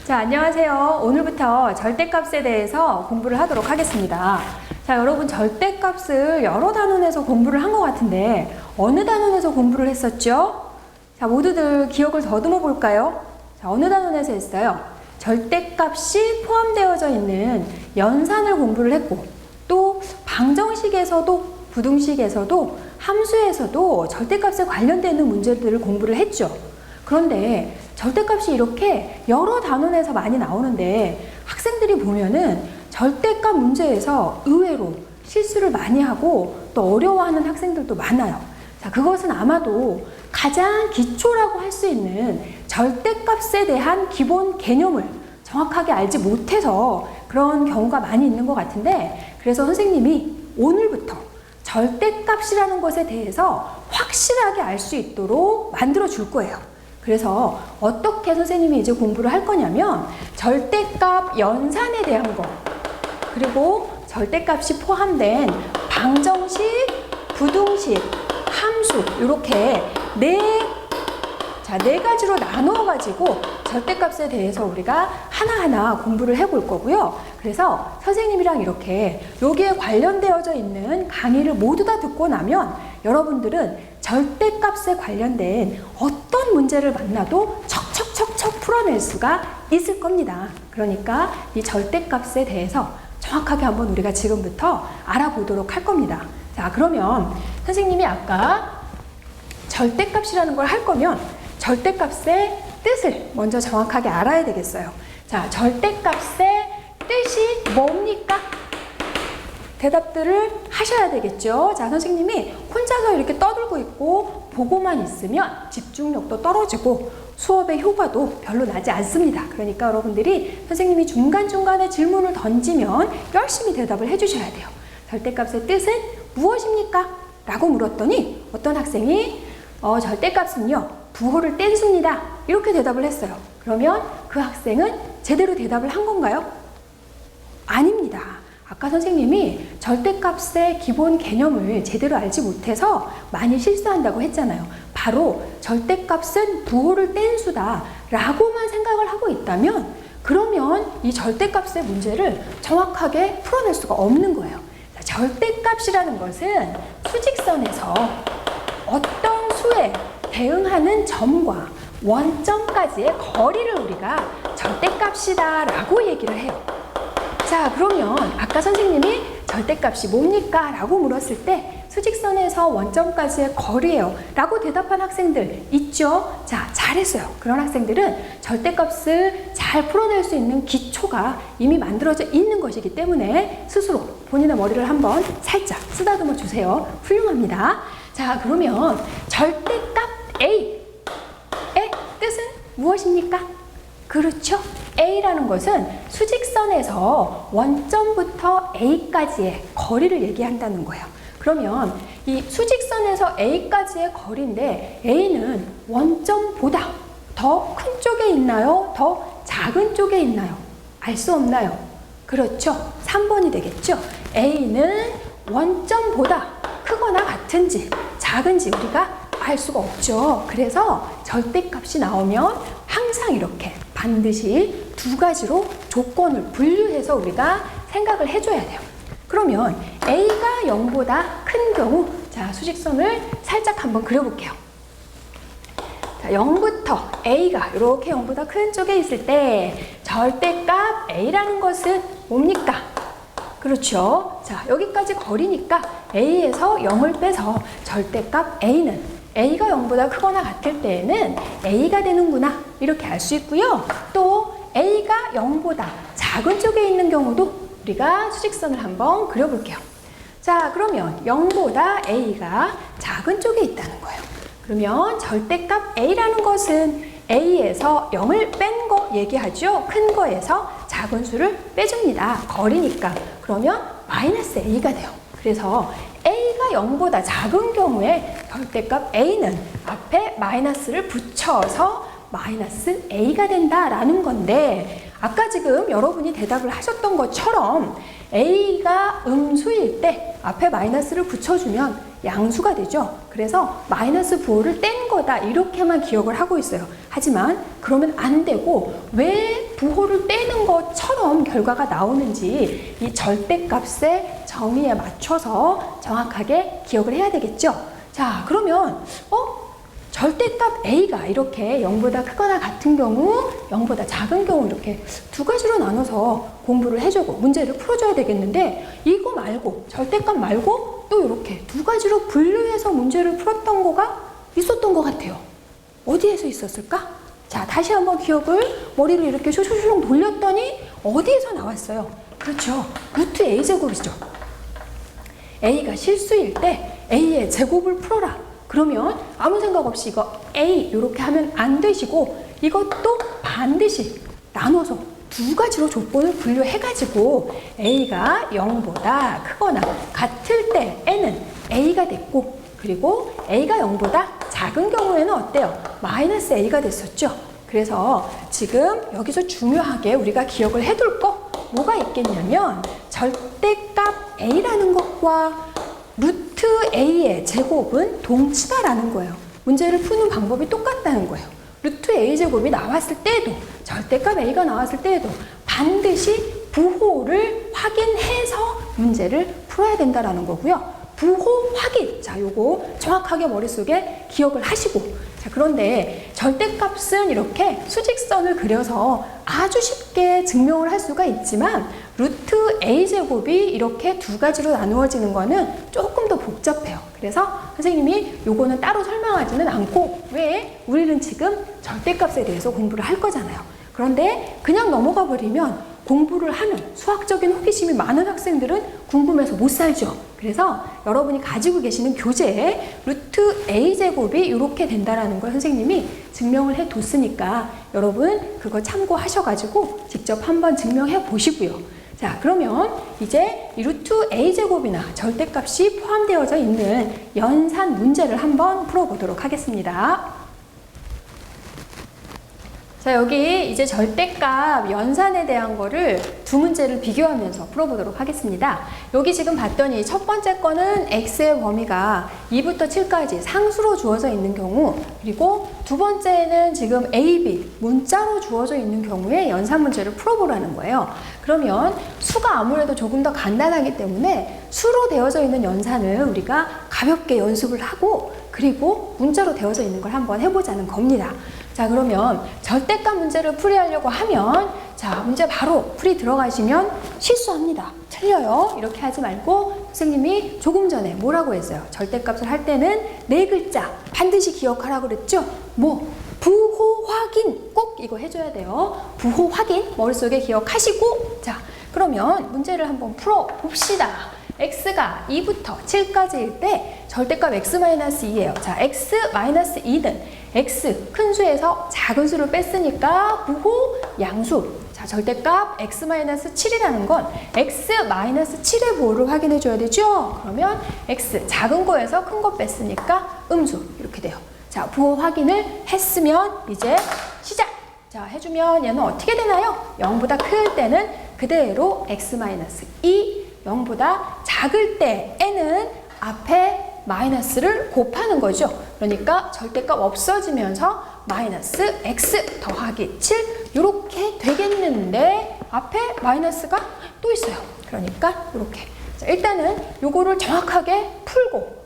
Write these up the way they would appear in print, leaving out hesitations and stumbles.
자, 안녕하세요. 오늘부터 절대값에 대해서 공부를 하도록 하겠습니다. 자, 여러분 절대값을 여러 단원에서 공부를 한 것 같은데 어느 단원에서 공부를 했었죠? 자, 모두들 기억을 더듬어 볼까요? 자, 어느 단원에서 했어요? 절대값이 포함되어져 있는 연산을 공부를 했고, 또 방정식에서도 부등식에서도 함수에서도 절대값에 관련되는 문제들을 공부를 했죠. 그런데 절대값이 이렇게 여러 단원에서 많이 나오는데 학생들이 보면은 절대값 문제에서 의외로 실수를 많이 하고 또 어려워하는 학생들도 많아요. 자, 그것은 아마도 가장 기초라고 할 수 있는 절대값에 대한 기본 개념을 정확하게 알지 못해서 그런 경우가 많이 있는 것 같은데, 그래서 선생님이 오늘부터 절대값이라는 것에 대해서 확실하게 알 수 있도록 만들어 줄 거예요. 그래서 어떻게 선생님이 이제 공부를 할 거냐면 절대값 연산에 대한 거, 그리고 절대값이 포함된 방정식, 부등식, 함수 이렇게 네 가지로 나누어 가지고 절대값에 대해서 우리가 하나하나 공부를 해볼 거고요. 그래서 선생님이랑 이렇게 여기에 관련되어져 있는 강의를 모두 다 듣고 나면 여러분들은 절대값에 관련된 어떤 문제를 만나도 척척척척 풀어낼 수가 있을 겁니다. 그러니까 이 절대값에 대해서 정확하게 한번 우리가 지금부터 알아보도록 할 겁니다. 자, 그러면 선생님이 아까 절대값이라는 걸 할 거면 절대값의 뜻을 먼저 정확하게 알아야 되겠어요. 자, 절대값의 뜻이 뭡니까? 대답들을 하셔야 되겠죠. 자, 선생님이 혼자서 이렇게 떠들고 있고 보고만 있으면 집중력도 떨어지고 수업의 효과도 별로 나지 않습니다. 그러니까 여러분들이 선생님이 중간중간에 질문을 던지면 열심히 대답을 해주셔야 돼요. 절대값의 뜻은 무엇입니까? 라고 물었더니 어떤 학생이 절대값은요, 부호를 뗀 수입니다. 이렇게 대답을 했어요. 그러면 그 학생은 제대로 대답을 한 건가요? 아닙니다. 아까 선생님이 절대값의 기본 개념을 제대로 알지 못해서 많이 실수한다고 했잖아요. 바로 절대값은 부호를 뗀 수다 라고만 생각을 하고 있다면 그러면 이 절대값의 문제를 정확하게 풀어낼 수가 없는 거예요. 자, 절대값이라는 것은 수직선에서 어떤 수에 대응하는 점과 원점까지의 거리를 우리가 절대값이다 라고 얘기를 해요. 자, 그러면 아까 선생님이 절대값이 뭡니까? 라고 물었을 때 수직선에서 원점까지의 거리예요 라고 대답한 학생들 있죠? 자, 잘했어요. 그런 학생들은 절대값을 잘 풀어낼 수 있는 기초가 이미 만들어져 있는 것이기 때문에 스스로 본인의 머리를 한번 살짝 쓰다듬어 주세요. 훌륭합니다. 자, 그러면 절대값 A의 뜻은 무엇입니까? 그렇죠? A라는 것은 수직선에서 원점부터 A까지의 거리를 얘기한다는 거예요. 그러면 이 수직선에서 A까지의 거리인데 A는 원점보다 더 큰 쪽에 있나요? 더 작은 쪽에 있나요? 알 수 없나요? 그렇죠? 3번이 되겠죠? A는 원점보다 크거나 같은지 작은지 우리가 알 수가 없죠. 그래서 절대값이 나오면 항상 이렇게 반드시 두 가지로 조건을 분류해서 우리가 생각을 해줘야 돼요. 그러면 A가 0보다 큰 경우, 자, 수직선을 살짝 한번 그려볼게요. 자, 0부터 A가 이렇게 0보다 큰 쪽에 있을 때 절대값 A라는 것은 뭡니까? 그렇죠. 자, 여기까지 거리니까 A에서 0을 빼서 절대값 A는 A가 0보다 크거나 같을 때에는 A가 되는구나 이렇게 알 수 있고요. 또 A가 0보다 작은 쪽에 있는 경우도 우리가 수직선을 한번 그려볼게요. 자, 그러면 0보다 A가 작은 쪽에 있다는 거예요. 그러면 절대값 A라는 것은 A에서 0을 뺀 거 얘기하죠. 큰 거에서 작은 수를 빼줍니다. 거리니까. 그러면 마이너스 A가 돼요. 그래서 A가 0보다 작은 경우에 절대값 A는 앞에 마이너스를 붙여서 마이너스 a가 된다라는 건데, 아까 지금 여러분이 대답을 하셨던 것처럼 a가 음수일 때 앞에 마이너스를 붙여주면 양수가 되죠. 그래서 마이너스 부호를 뗀 거다 이렇게만 기억을 하고 있어요. 하지만 그러면 안 되고, 왜 부호를 떼는 것처럼 결과가 나오는지 이 절대값의 정의에 맞춰서 정확하게 기억을 해야 되겠죠. 자, 그러면 절대값 a가 이렇게 0보다 크거나 같은 경우, 0보다 작은 경우 이렇게 두 가지로 나눠서 공부를 해주고 문제를 풀어줘야 되겠는데, 이거 말고 절대값 말고 또 이렇게 두 가지로 분류해서 문제를 풀었던 거가 있었던 것 같아요. 어디에서 있었을까? 자, 다시 한번 기억을 머리를 이렇게 쇼쇼쇼 돌렸더니 어디에서 나왔어요? 그렇죠. 루트 a제곱이죠. a가 실수일 때 a의 제곱을 풀어라. 그러면 아무 생각 없이 이거 A 이렇게 하면 안 되시고, 이것도 반드시 나눠서 두 가지로 조건을 분류해가지고 A가 0보다 크거나 같을 때 N은 A가 됐고, 그리고 A가 0보다 작은 경우에는 어때요? 마이너스 A가 됐었죠. 그래서 지금 여기서 중요하게 우리가 기억을 해둘 거 뭐가 있겠냐면, 절대값 A라는 것과 루트 a의 제곱은 동치다라는 거예요. 문제를 푸는 방법이 똑같다는 거예요. 루트 a 제곱이 나왔을 때에도, 절대값 a가 나왔을 때에도 반드시 부호를 확인해서 문제를 풀어야 된다라는 거고요. 부호 확인, 자, 요거 정확하게 머릿속에 기억을 하시고, 자, 그런데 절대값은 이렇게 수직선을 그려서 아주 쉽게 증명을 할 수가 있지만, 루트 a제곱이 이렇게 두 가지로 나누어지는 거는 조금 더 복잡해요. 그래서 선생님이 요거는 따로 설명하지는 않고, 왜? 우리는 지금 절대값에 대해서 공부를 할 거잖아요. 그런데 그냥 넘어가 버리면, 공부를 하면 수학적인 호기심이 많은 학생들은 궁금해서 못 살죠. 그래서 여러분이 가지고 계시는 교재에 루트 a제곱이 이렇게 된다라는 걸 선생님이 증명을 해 뒀으니까 여러분 그거 참고하셔가지고 직접 한번 증명해 보시고요. 자, 그러면 이제 이 루트 a제곱이나 절대값이 포함되어져 있는 연산 문제를 한번 풀어보도록 하겠습니다. 자, 여기 이제 절대값 연산에 대한 거를 두 문제를 비교하면서 풀어보도록 하겠습니다. 여기 지금 봤더니 첫 번째 거는 x의 범위가 2부터 7까지 상수로 주어져 있는 경우, 그리고 두 번째는 지금 a, b 문자로 주어져 있는 경우에 연산 문제를 풀어보라는 거예요. 그러면 수가 아무래도 조금 더 간단하기 때문에 수로 되어져 있는 연산을 우리가 가볍게 연습을 하고, 그리고 문자로 되어져 있는 걸 한번 해보자는 겁니다. 자, 그러면 절대값 문제를 풀이하려고 하면, 자, 문제 바로 풀이 들어가시면 실수합니다. 틀려요. 이렇게 하지 말고 선생님이 조금 전에 뭐라고 했어요? 절대값을 할 때는 네 글자 반드시 기억하라고 그랬죠? 뭐? 부호 확인 꼭 이거 해줘야 돼요. 부호 확인 머릿속에 기억하시고, 자, 그러면 문제를 한번 풀어봅시다. x가 2부터 7까지일 때 절대값 x-2예요. 자, x-2는 x 큰 수에서 작은 수를 뺐으니까 부호 양수. 자, 절대값 x-7이라는 건 x-7의 부호를 확인해 줘야 되죠. 그러면 x 작은 거에서 큰 거 뺐으니까 음수 이렇게 돼요. 자, 부호 확인을 했으면 이제 시작! 자, 해주면 얘는 어떻게 되나요? 0보다 클 때는 그대로 x-2, 0보다 작을 때 n은 앞에 마이너스를 곱하는 거죠. 그러니까 절대값 없어지면서 마이너스 x 더하기 7 이렇게 되겠는데, 앞에 마이너스가 또 있어요. 그러니까 이렇게. 자, 일단은 요거를 정확하게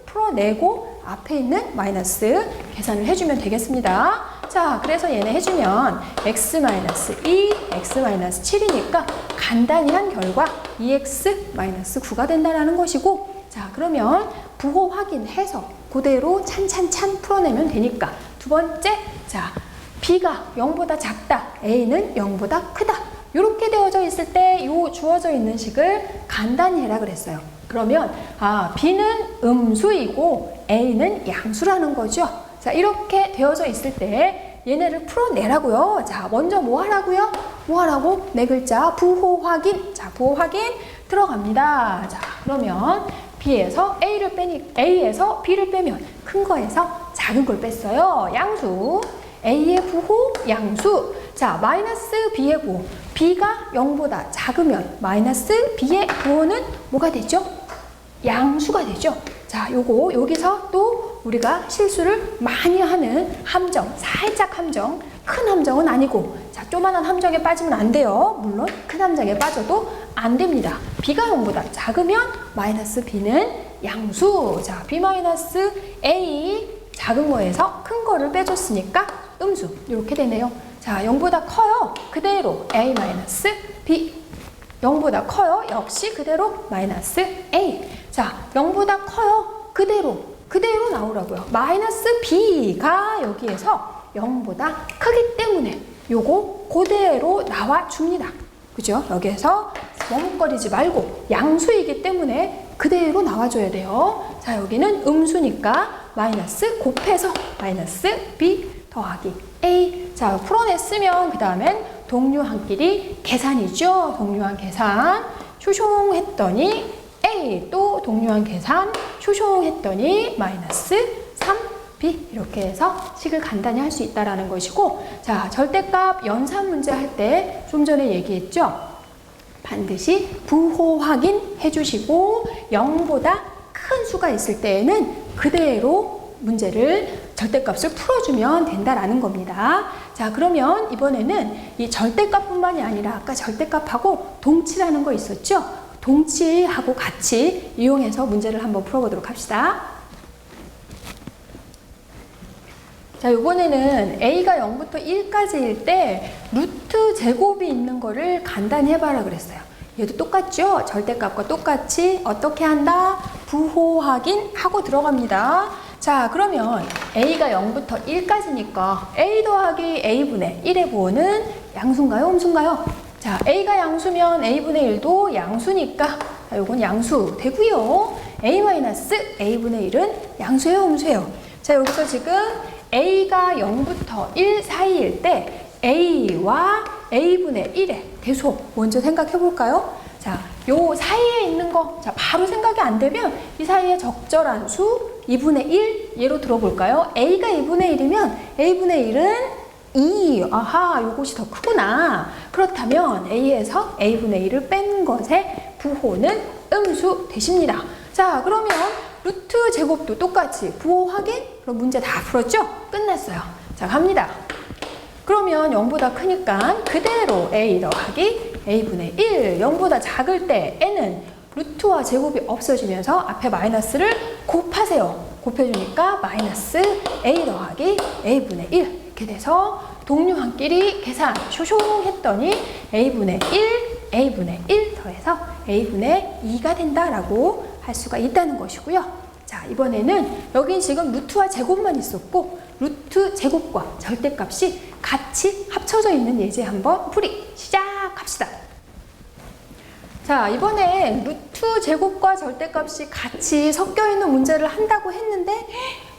풀어내고 앞에 있는 마이너스 계산을 해주면 되겠습니다. 자, 그래서 얘네 해주면 x-2, x-7이니까 간단히 한 결과 2x-9가 된다는 것이고, 자, 그러면 부호 확인해서 그대로 찬찬찬 풀어내면 되니까 두 번째, 자, b가 0보다 작다, a는 0보다 크다 이렇게 되어져 있을 때 요 주어져 있는 식을 간단히 해라 그랬어요. 그러면 b는 음수이고 a는 양수라는 거죠. 자, 이렇게 되어져 있을 때 얘네를 풀어내라고요. 자, 먼저 뭐 하라고요? 뭐 하라고? 네 글자 부호 확인. 자, 부호 확인 들어갑니다. 자, 그러면 B에서 A에서 B를 빼면 큰 거에서 작은 걸 뺐어요. 양수. A의 부호 양수. 자, 마이너스 B의 부호. B가 0보다 작으면 마이너스 B의 부호는 뭐가 되죠? 양수가 되죠. 자, 요거 여기서 또 우리가 실수를 많이 하는 함정, 살짝 함정, 큰 함정은 아니고, 자, 조만한 함정에 빠지면 안 돼요. 물론 큰 함정에 빠져도 안 됩니다. B가 0보다 작으면 마이너스 B는 양수. 자, B 마이너스 A 작은 거에서 큰 거를 빼줬으니까 음수. 이렇게 되네요. 자, 0보다 커요. 그대로 A 마이너스 B. 0보다 커요. 역시 그대로 마이너스 A. 자, 0보다 커요. 그대로 나오라고요. 마이너스 B가 여기에서 0보다 크기 때문에 요거 그대로 나와줍니다. 그죠? 여기에서 머뭇거리지 말고 양수이기 때문에 그대로 나와줘야 돼요. 자, 여기는 음수니까 마이너스 곱해서 마이너스 B 더하기 A. 자, 풀어냈으면 그 다음엔 동류항끼리 계산이죠. 동류항 계산. 쇼숑했더니 A 또 동류항 계산. 쇼숑했더니 마이너스 3B. 이렇게 해서 식을 간단히 할 수 있다라는 것이고, 자, 절대값 연산 문제 할 때 좀 전에 얘기했죠. 반드시 부호 확인해 주시고 0보다 큰 수가 있을 때에는 그대로 문제를 절대값을 풀어주면 된다라는 겁니다. 자, 그러면 이번에는 이 절대값뿐만이 아니라 아까 절대값하고 동치라는 거 있었죠? 동치하고 같이 이용해서 문제를 한번 풀어보도록 합시다. 자, 이번에는 A가 0부터 1까지일 때 루트 제곱이 있는 거를 간단히 해봐라 그랬어요. 얘도 똑같죠? 절대값과 똑같이 어떻게 한다? 부호 확인하고 들어갑니다. 자, 그러면 A가 0부터 1까지니까 A 더하기 A분의 1의 부호는 양수인가요? 음수인가요? 자, A가 양수면 A분의 1도 양수니까 자, 요건 양수 되고요. A-A분의 1은 양수예요? 음수예요? 자, 여기서 지금 A가 0부터 1 사이일 때 A와 A분의 1의 대소 먼저 생각해 볼까요? 자, 요 사이에 있는 거, 자, 바로 생각이 안 되면 이 사이에 적절한 수 2분의 1 예로 들어볼까요? A가 2분의 1이면 A분의 1은 2. 아하, 요것이 더 크구나. 그렇다면 A에서 A분의 1을 뺀 것의 부호는 음수 되십니다. 자, 그러면 루트 제곱도 똑같이 부호 확인? 그럼 문제 다 풀었죠? 끝났어요. 자, 갑니다. 그러면 0보다 크니까 그대로 A 더하기 A분의 1. 0보다 작을 때 N은 루트와 제곱이 없어지면서 앞에 마이너스를 곱하세요. 곱해주니까 마이너스 A 더하기 A분의 1. 이렇게 돼서 동류항끼리 계산 쇼숑 했더니 A분의 1, A분의 1 더해서 A분의 2가 된다라고 할 수가 있다는 것이고요. 자, 이번에는 여긴 지금 루트와 제곱만 있었고 루트 제곱과 절대값이 같이 합쳐져 있는 예제 한번 풀이 시작합시다. 자, 이번에 루트 제곱과 절대값이 같이 섞여 있는 문제를 한다고 했는데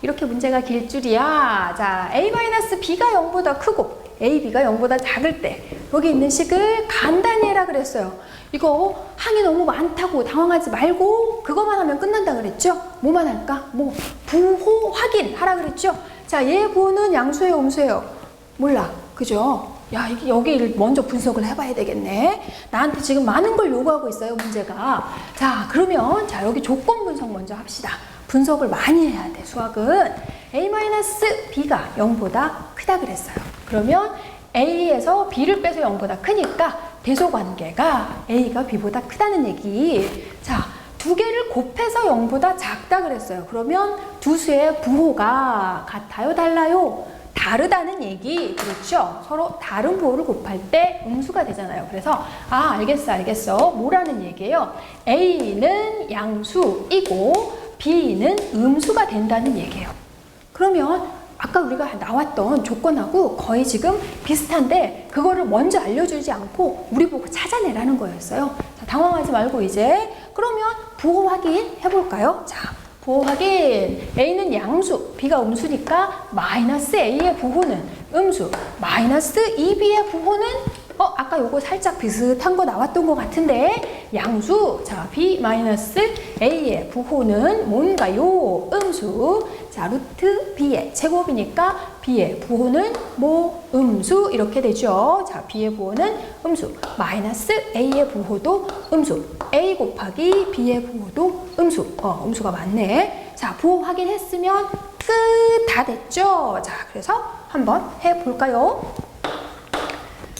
이렇게 문제가 길 줄이야. 자, A-B가 0보다 크고 AB가 0보다 작을 때 여기 있는 식을 간단히 해라 그랬어요. 이거 항이 너무 많다고 당황하지 말고 그것만 하면 끝난다 그랬죠? 뭐만 할까? 뭐 부호 확인 하라 그랬죠? 자, 얘 부호는 양수예요, 음수예요? 몰라. 그죠? 야, 여기를 먼저 분석을 해봐야 되겠네. 나한테 지금 많은 걸 요구하고 있어요, 문제가. 자, 그러면 자, 여기 조건 분석 먼저 합시다. 분석을 많이 해야 돼, 수학은. A-B가 0보다 크다 그랬어요. 그러면 A에서 B를 빼서 0보다 크니까 대소관계가 A가 B보다 크다는 얘기. 자, 두 개를 곱해서 0보다 작다 그랬어요. 그러면 두 수의 부호가 같아요, 달라요? 다르다는 얘기. 그렇죠? 서로 다른 부호를 곱할 때 음수가 되잖아요. 그래서 아, 알겠어. 뭐라는 얘기예요? A는 양수이고 B는 음수가 된다는 얘기예요. 그러면 아까 우리가 나왔던 조건하고 거의 지금 비슷한데 그거를 먼저 알려주지 않고 우리 보고 찾아내라는 거였어요. 자, 당황하지 말고 이제 그러면 부호 확인 해볼까요? 자, 부호 확인. A는 양수, B가 음수니까 마이너스 A의 부호는 음수, 마이너스 2B의 부호는 아까 요거 살짝 비슷한 거 나왔던 것 같은데 양수. 자, B 마이너스 A의 부호는 뭔가요? 음수. 자, 루트 B의 제곱이니까 b의 부호는 뭐 음수 이렇게 되죠. 자, b의 부호는 음수. 마이너스 a의 부호도 음수. a 곱하기 b의 부호도 음수. 음수가 맞네. 자, 부호 확인했으면 끝 다 됐죠. 자, 그래서 한번 해볼까요?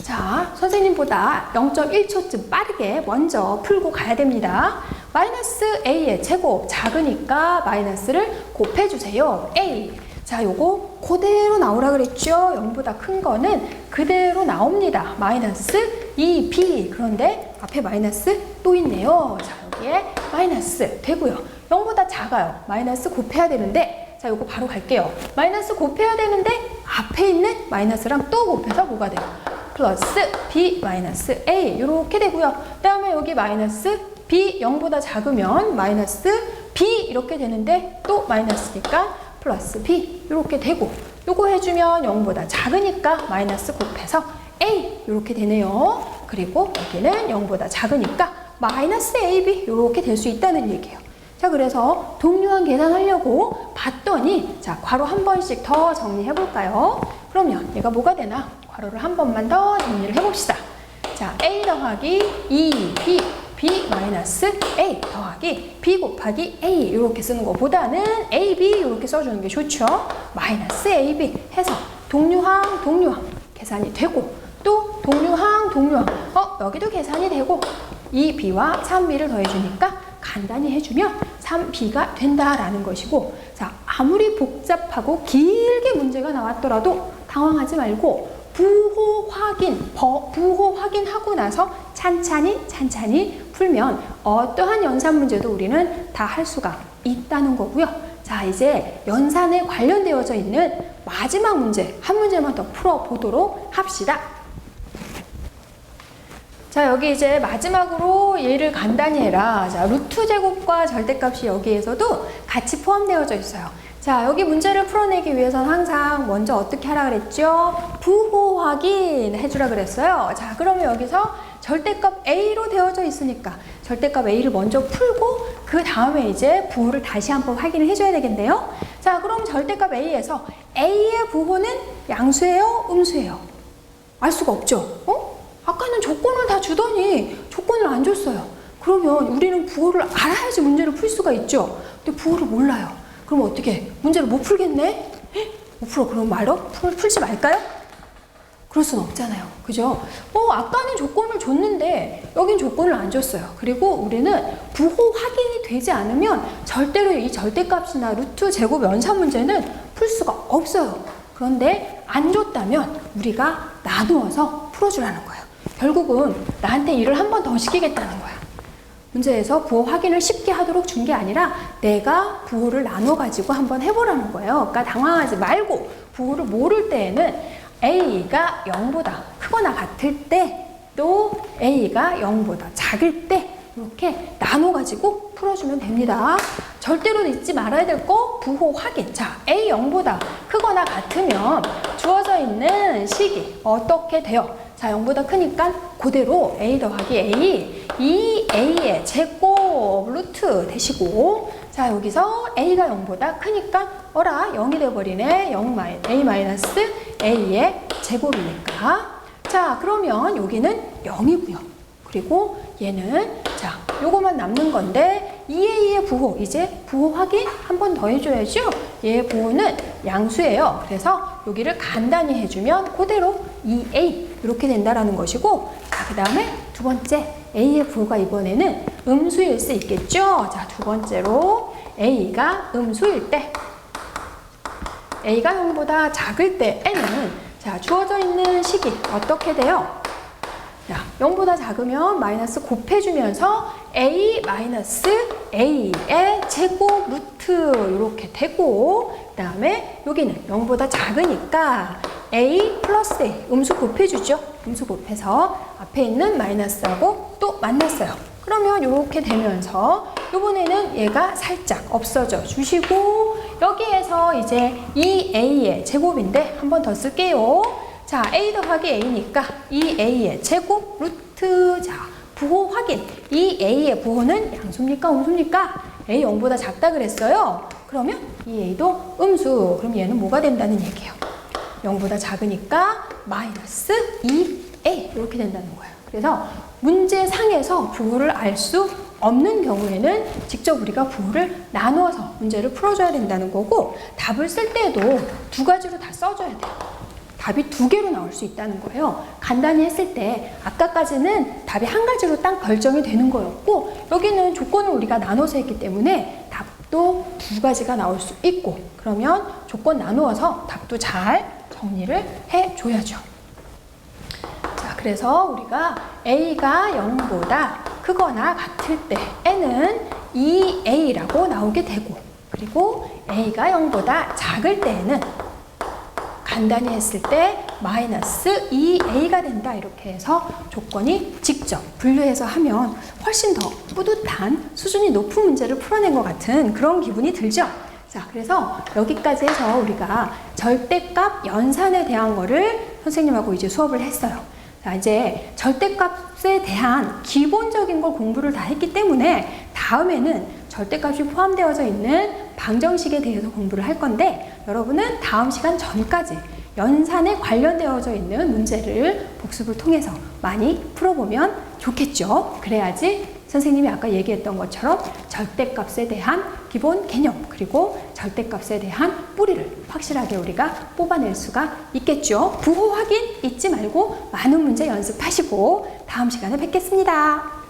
자, 선생님보다 0.1초쯤 빠르게 먼저 풀고 가야 됩니다. 마이너스 a의 제곱 작으니까 마이너스를 곱해주세요. a. 자, 요거 그대로 나오라 그랬죠. 0보다 큰 거는 그대로 나옵니다. 마이너스 2b. 그런데 앞에 마이너스 또 있네요. 자, 여기에 마이너스 되고요. 0보다 작아요. 마이너스 곱해야 되는데, 자, 요거 바로 갈게요. 마이너스 곱해야 되는데 앞에 있는 마이너스랑 또 곱해서 뭐가 돼요? 플러스 b 마이너스 a 이렇게 되고요. 그 다음에 여기 마이너스 b 0보다 작으면 마이너스 b 이렇게 되는데 또 마이너스니까 플러스 b 이렇게 되고, 요거 해주면 0보다 작으니까 마이너스 곱해서 a 이렇게 되네요. 그리고 여기는 0보다 작으니까 마이너스 ab 이렇게 될 수 있다는 얘기예요. 자, 그래서 동류항 계산하려고 봤더니, 자, 괄호 한 번씩 더 정리해 볼까요? 그러면 얘가 뭐가 되나? 괄호를 한 번만 더 정리를 해봅시다. 자, a 더하기 2b, b 마이너스 a 더하기 b 곱하기 a 이렇게 쓰는 것보다는 ab 이렇게 써주는 게 좋죠. 마이너스 ab 해서 동류항 계산이 되고, 또 동류항 여기도 계산이 되고, 2b와 3b를 더해주니까 간단히 해주면 3b가 된다라는 것이고, 자, 아무리 복잡하고 길게 문제가 나왔더라도 당황하지 말고 부호 확인하고 나서 찬찬히 풀면 어떠한 연산 문제도 우리는 다 할 수가 있다는 거고요. 자, 이제 연산에 관련되어져 있는 마지막 문제, 한 문제만 더 풀어보도록 합시다. 자, 여기 이제 마지막으로 얘를 간단히 해라. 자, 루트 제곱과 절대값이 여기에서도 같이 포함되어져 있어요. 자, 여기 문제를 풀어내기 위해서는 항상 먼저 어떻게 하라 그랬죠? 부호 확인 해주라 그랬어요. 자, 그러면 여기서 절대값 a로 되어져 있으니까 절대값 a를 먼저 풀고 그 다음에 이제 부호를 다시 한번 확인을 해줘야 되겠네요. 자, 그럼 절대값 a에서 a의 부호는 양수예요? 음수예요? 알 수가 없죠. 아까는 조건을 다 주더니 조건을 안 줬어요. 그러면 우리는 부호를 알아야지 문제를 풀 수가 있죠. 근데 부호를 몰라요. 그럼 어떻게? 문제를 못 풀겠네? 못 풀어. 그럼 말어? 풀지 말까요? 그럴 수는 없잖아요. 그죠? 아까는 조건을 줬는데 여긴 조건을 안 줬어요. 그리고 우리는 부호 확인이 되지 않으면 절대로 이 절대값이나 루트 제곱 연산 문제는 풀 수가 없어요. 그런데 안 줬다면 우리가 나누어서 풀어주라는 거예요. 결국은 나한테 일을 한 번 더 시키겠다는 거야. 문제에서 부호 확인을 쉽게 하도록 준 게 아니라 내가 부호를 나눠가지고 한번 해보라는 거예요. 그러니까 당황하지 말고 부호를 모를 때에는 a가 0보다 크거나 같을 때, 또 a가 0보다 작을 때 이렇게 나눠가지고 풀어주면 됩니다. 절대로 잊지 말아야 될 거 부호 확인. 자, a 0보다 크거나 같으면 주어져 있는 식이 어떻게 돼요? 자, 0보다 크니까 그대로 a 더하기 a, 2a의 제곱 루트 되시고, 자, 여기서 a가 0보다 크니까 0이 돼버리네. a 마이너스 a의 제곱이니까. 자, 그러면 여기는 0이고요. 그리고 얘는, 자, 요거만 남는 건데 2a의 부호, 이제 부호 확인 한 번 더 해줘야죠. 얘의 부호는 양수예요. 그래서 여기를 간단히 해주면 그대로 2a 이렇게 된다라는 것이고, 자, 그 다음에 두 번째 a의 부호가 이번에는 음수일 수 있겠죠. 자, 두 번째로 a가 음수일 때, a가 0보다 작을 때에는, 자, 주어져 있는 식이 어떻게 돼요? 자, 0보다 작으면 마이너스 곱해주면서 a 마이너스 a의 제곱 루트 이렇게 되고, 그 다음에 여기는 0보다 작으니까 a 플러스 a 음수 곱해주죠. 음수 곱해서 앞에 있는 마이너스하고 또 만났어요. 그러면 이렇게 되면서 이번에는 얘가 살짝 없어져 주시고, 여기에서 이제 2a의 제곱인데 한 번 더 쓸게요. 자, a 더하기 a니까 2a의 제곱 루트. 자, 부호 확인. 2a의 부호는 양수입니까? 음수입니까? a 0보다 작다 그랬어요. 그러면 2a도 음수. 그럼 얘는 뭐가 된다는 얘기예요? 0보다 작으니까 마이너스 2a 이렇게 된다는 거예요. 그래서 문제상에서 부호를 알 수 없는 경우에는 직접 우리가 부호를 나누어서 문제를 풀어줘야 된다는 거고, 답을 쓸 때도 두 가지로 다 써줘야 돼요. 답이 두 개로 나올 수 있다는 거예요. 간단히 했을 때 아까까지는 답이 한 가지로 딱 결정이 되는 거였고, 여기는 조건을 우리가 나눠서 했기 때문에 답도 두 가지가 나올 수 있고, 그러면 조건 나누어서 답도 잘 정리를 해줘야죠. 자, 그래서 우리가 a가 0보다 크거나 같을 때 n은 2a라고 나오게 되고, 그리고 a가 0보다 작을 때에는 간단히 했을 때 마이너스 2a가 된다. 이렇게 해서 조건이 직접 분류해서 하면 훨씬 더 뿌듯한, 수준이 높은 문제를 풀어낸 것 같은 그런 기분이 들죠. 자, 그래서 여기까지 해서 우리가 절대값 연산에 대한 거를 선생님하고 이제 수업을 했어요. 자, 이제 절대값에 대한 기본적인 걸 공부를 다 했기 때문에 다음에는 절대값이 포함되어져 있는 방정식에 대해서 공부를 할 건데, 여러분은 다음 시간 전까지 연산에 관련되어져 있는 문제를 복습을 통해서 많이 풀어보면 좋겠죠. 그래야지 선생님이 아까 얘기했던 것처럼 절대값에 대한 기본 개념, 그리고 절대값에 대한 뿌리를 확실하게 우리가 뽑아낼 수가 있겠죠. 부호 확인 잊지 말고 많은 문제 연습하시고 다음 시간에 뵙겠습니다.